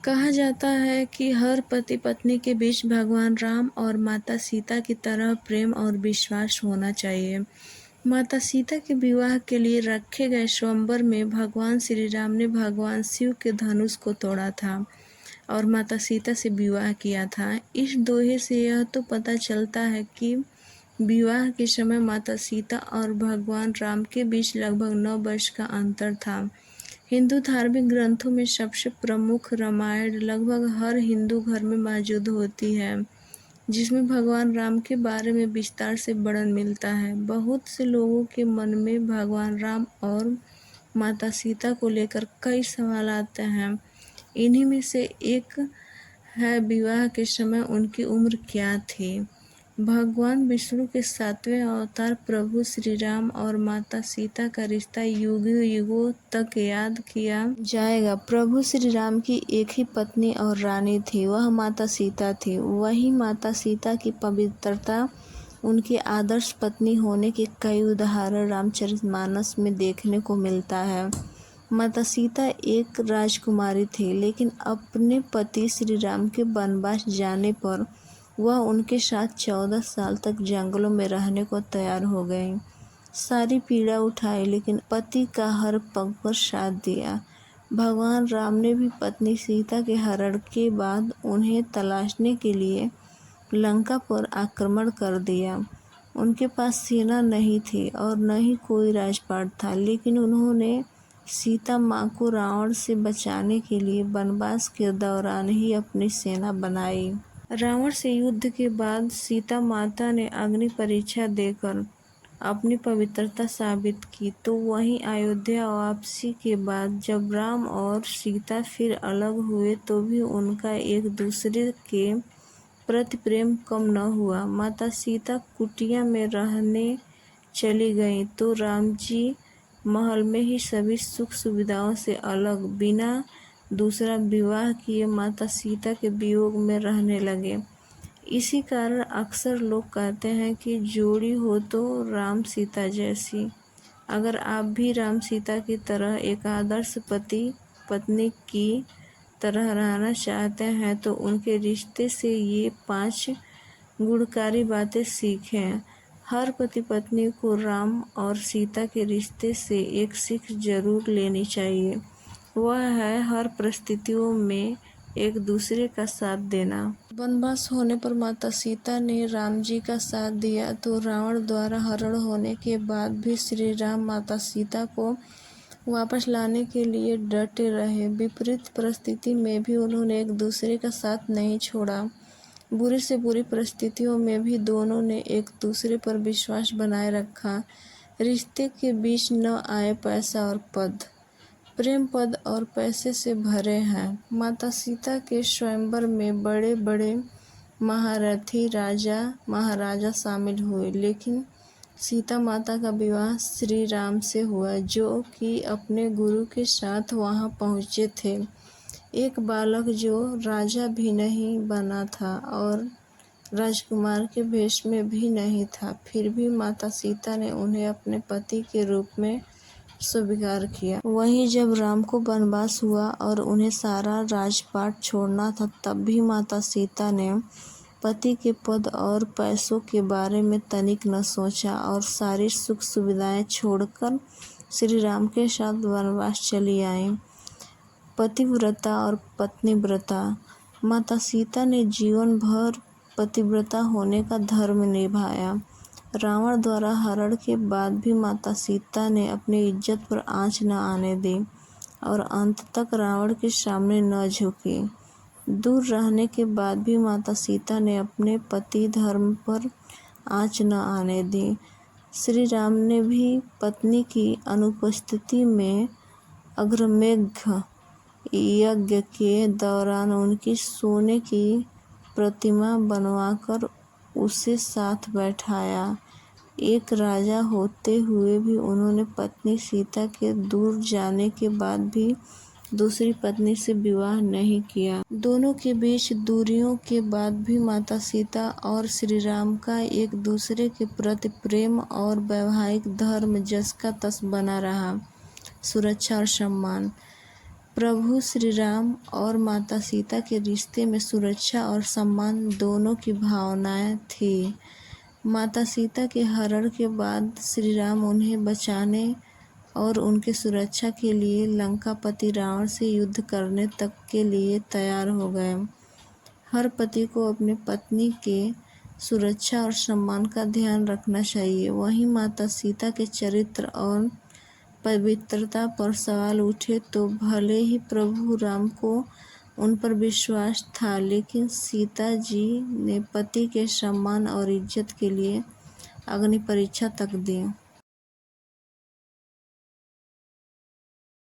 कहा जाता है कि हर पति पत्नी के बीच भगवान राम और माता सीता की तरह प्रेम और विश्वास होना चाहिए। माता सीता के विवाह के लिए रखे गए स्वयंवर में भगवान श्री राम ने भगवान शिव के धनुष को तोड़ा था और माता सीता से विवाह किया था। इस दोहे से यह तो पता चलता है कि विवाह के समय माता सीता और भगवान राम के बीच लगभग 9 वर्ष का अंतर था। हिंदू धार्मिक ग्रंथों में सबसे प्रमुख रामायण लगभग हर हिंदू घर में मौजूद होती है, जिसमें भगवान राम के बारे में विस्तार से वर्णन मिलता है। बहुत से लोगों के मन में भगवान राम और माता सीता को लेकर कई सवाल आते हैं। इन्हीं में से एक है, विवाह के समय उनकी उम्र क्या थी। भगवान विष्णु के 7वें अवतार प्रभु श्री राम और माता सीता का रिश्ता युगों युगों तक याद किया जाएगा। प्रभु श्री राम की एक ही पत्नी और रानी थी, वह माता सीता थी। वही माता सीता की पवित्रता, उनकी आदर्श पत्नी होने के कई उदाहरण रामचरितमानस में देखने को मिलता है। माता सीता एक राजकुमारी थी, लेकिन अपने पति श्री राम के वनवास जाने पर वह उनके साथ 14 साल तक जंगलों में रहने को तैयार हो गई। सारी पीड़ा उठाई, लेकिन पति का हर पग पर साथ दिया। भगवान राम ने भी पत्नी सीता के हरण के बाद उन्हें तलाशने के लिए लंका पर आक्रमण कर दिया। उनके पास सेना नहीं थी और न ही कोई राजपाट था, लेकिन उन्होंने सीता माँ को रावण से बचाने के लिए वनवास के दौरान ही अपनी सेना बनाई। रावण से युद्ध के बाद सीता माता ने अग्नि परीक्षा देकर अपनी पवित्रता साबित की। तो वहीं अयोध्या वापसी के बाद जब राम और सीता फिर अलग हुए तो भी उनका एक दूसरे के प्रति प्रेम कम न हुआ। माता सीता कुटिया में रहने चली गईं तो राम जी महल में ही सभी सुख सुविधाओं से अलग, बिना दूसरा विवाह किए माता सीता के वियोग में रहने लगे। इसी कारण अक्सर लोग कहते हैं कि जोड़ी हो तो राम सीता जैसी। अगर आप भी राम सीता की तरह एक आदर्श पति पत्नी की तरह रहना चाहते हैं तो उनके रिश्ते से ये 5 गुणकारी बातें सीखें। हर पति पत्नी को राम और सीता के रिश्ते से एक सीख जरूर लेनी चाहिए, वह है हर परिस्थितियों में एक दूसरे का साथ देना। वनवास होने पर माता सीता ने राम जी का साथ दिया तो रावण द्वारा हरण होने के बाद भी श्री राम माता सीता को वापस लाने के लिए डटे रहे। विपरीत परिस्थिति में भी उन्होंने एक दूसरे का साथ नहीं छोड़ा। बुरी से बुरी परिस्थितियों में भी दोनों ने एक दूसरे पर विश्वास बनाए रखा। रिश्ते के बीच न आए पैसा और पद। प्रेम पद और पैसे से भरे हैं। माता सीता के स्वयंवर में बड़े बड़े महारथी राजा महाराजा शामिल हुए, लेकिन सीता माता का विवाह श्री राम से हुआ, जो कि अपने गुरु के साथ वहां पहुंचे थे। एक बालक जो राजा भी नहीं बना था और राजकुमार के भेष में भी नहीं था, फिर भी माता सीता ने उन्हें अपने पति के रूप में स्वीकार किया। वहीं जब राम को वनवास हुआ और उन्हें सारा राजपाट छोड़ना था, तब भी माता सीता ने पति के पद और पैसों के बारे में तनिक न सोचा और सारी सुख सुविधाएं छोड़कर श्री राम के साथ वनवास चली आईं। पतिव्रता और पत्नीव्रता। माता सीता ने जीवन भर पतिव्रता होने का धर्म निभाया। रावण द्वारा हरण के बाद भी माता सीता ने अपनी इज्जत पर आंच न आने दी और अंत तक रावण के सामने न झुकी। दूर रहने के बाद भी माता सीता ने अपने पति धर्म पर आंच न आने दी। श्री राम ने भी पत्नी की अनुपस्थिति में अग्रमेघ यज्ञ के दौरान उनकी सोने की प्रतिमा बनवाकर उसे साथ बैठाया। एक राजा होते हुए भी उन्होंने पत्नी सीता के दूर जाने के बाद भी दूसरी पत्नी से विवाह नहीं किया। दोनों के बीच दूरियों के बाद भी माता सीता और श्री राम का एक दूसरे के प्रति प्रेम और वैवाहिक धर्म जस का तस बना रहा। सुरक्षा और सम्मान। प्रभु श्री राम और माता सीता के रिश्ते में सुरक्षा और सम्मान दोनों की भावनाएं थी। माता सीता के हरण के बाद श्री राम उन्हें बचाने और उनके सुरक्षा के लिए लंकापति रावण से युद्ध करने तक के लिए तैयार हो गए। हर पति को अपनी पत्नी के सुरक्षा और सम्मान का ध्यान रखना चाहिए। वहीं माता सीता के चरित्र और पवित्रता पर सवाल उठे तो भले ही प्रभु राम को उन पर विश्वास था, लेकिन सीता जी ने पति के सम्मान और इज्जत के लिए अग्नि परीक्षा तक दी।